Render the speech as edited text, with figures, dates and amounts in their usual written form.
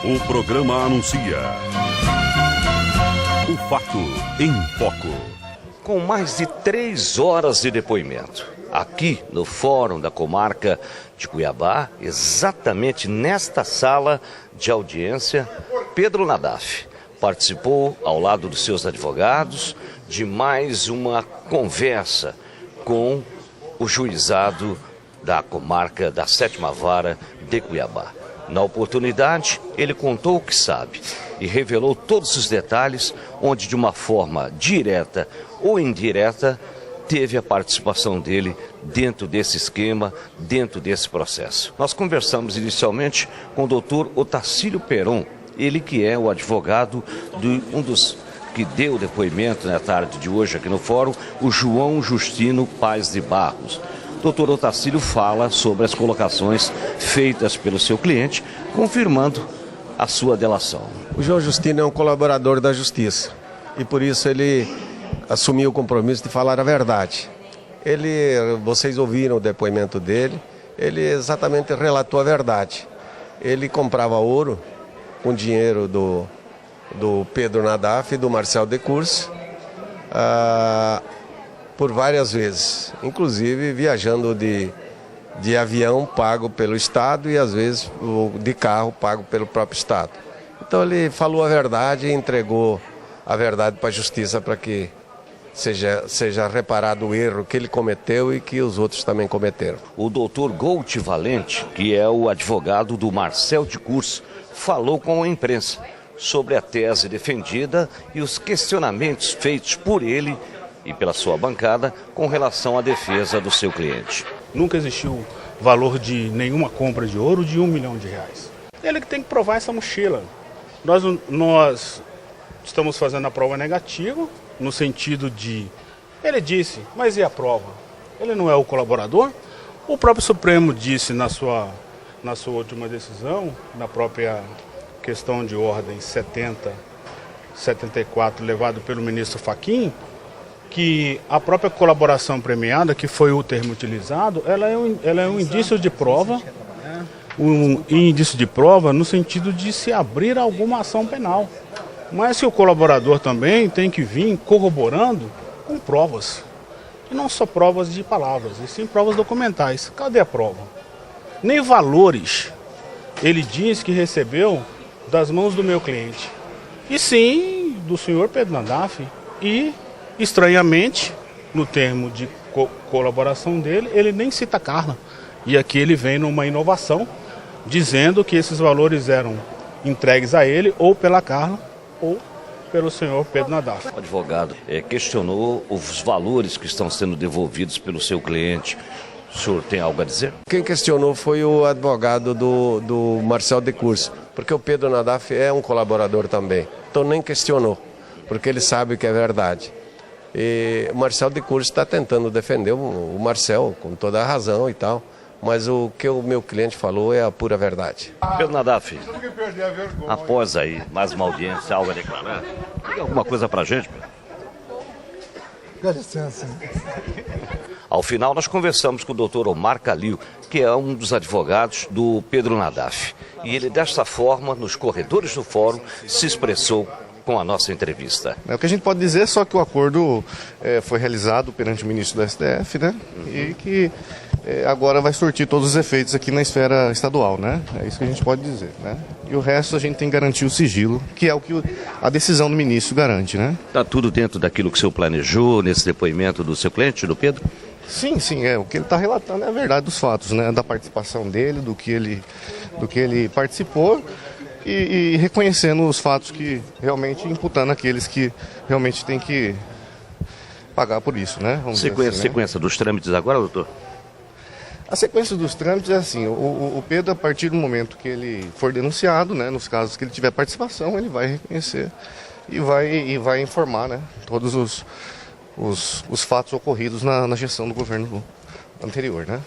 O programa anuncia o fato em foco. Com mais de 3 horas de depoimento, aqui no Fórum da Comarca de Cuiabá, exatamente nesta sala de audiência, Pedro Nadaf participou, ao lado dos seus advogados, de mais uma conversa com o juizado da comarca da 7ª Vara de Cuiabá. Na oportunidade, ele contou o que sabe e revelou todos os detalhes, onde de uma forma direta ou indireta teve a participação dele dentro desse esquema, dentro desse processo. Nós conversamos inicialmente com o doutor Otacílio Peron, ele que é o advogado de um dos que deu depoimento na tarde de hoje aqui no fórum, o João Justino Paz de Barros. Doutor Otacílio fala sobre as colocações feitas pelo seu cliente, confirmando a sua delação. O João Justino é um colaborador da Justiça e por isso ele assumiu o compromisso de falar a verdade. Vocês ouviram o depoimento dele, ele exatamente relatou a verdade. Ele comprava ouro com dinheiro do Pedro Nadaf e do Marcel Decurso, por várias vezes, inclusive viajando de avião pago pelo Estado e às vezes de carro pago pelo próprio Estado. Então ele falou a verdade e entregou a verdade para a Justiça para que seja reparado o erro que ele cometeu e que os outros também cometeram. O doutor Gold Valente, que é o advogado do Marcel Decurso, falou com a imprensa sobre a tese defendida e os questionamentos feitos por ele e pela sua bancada com relação à defesa do seu cliente. Nunca existiu valor de nenhuma compra de ouro de R$1 milhão. Ele que tem que provar essa mochila. Nós estamos fazendo a prova negativa, no sentido de... Ele disse, mas e a prova? Ele não é o colaborador? O próprio Supremo disse na sua última decisão, na própria questão de ordem 74, levado pelo ministro Fachin, que a própria colaboração premiada, que foi o termo utilizado, ela é um indício de prova, indício de prova no sentido de se abrir alguma ação penal. Mas que o colaborador também tem que vir corroborando com provas, e não só provas de palavras, e sim provas documentais. Cadê a prova? Nem valores ele diz que recebeu das mãos do meu cliente, e sim do senhor Pedro Nadaf. E estranhamente, no termo de colaboração dele, ele nem cita a Carla. E aqui ele vem numa inovação, dizendo que esses valores eram entregues a ele, ou pela Carla, ou pelo senhor Pedro Nadaf. O advogado questionou os valores que estão sendo devolvidos pelo seu cliente. O senhor tem algo a dizer? Quem questionou foi o advogado do Marcel Decurso, porque o Pedro Nadaf é um colaborador também. Então nem questionou, porque ele sabe que é verdade. E o Marcel Decurso está tentando defender o Marcel com toda a razão e tal, mas o que o meu cliente falou é a pura verdade. Pedro Nadaf, após aí mais uma audiência, algo a declarar, tem alguma coisa pra gente, Pedro? Dá licença. Ao final nós conversamos com o doutor Omar Calil, que é um dos advogados do Pedro Nadaf. E ele desta forma, nos corredores do fórum, se expressou com a nossa entrevista. O que a gente pode dizer é só que o acordo foi realizado perante o ministro do STF, né? E que agora vai surtir todos os efeitos aqui na esfera estadual, né? É isso que a gente pode dizer, né? E o resto a gente tem que garantir o sigilo, que é o que a decisão do ministro garante, né? Está tudo dentro daquilo que o senhor planejou nesse depoimento do seu cliente, do Pedro? Sim, o que ele está relatando é a verdade dos fatos, né? Da participação dele, do que ele participou. E reconhecendo os fatos que realmente imputando aqueles que realmente têm que pagar por isso, né? Sequência dos trâmites agora, doutor? A sequência dos trâmites é assim, o Pedro, a partir do momento que ele for denunciado, né, nos casos que ele tiver participação, ele vai reconhecer e vai informar, né, todos os fatos ocorridos na gestão do governo anterior, né?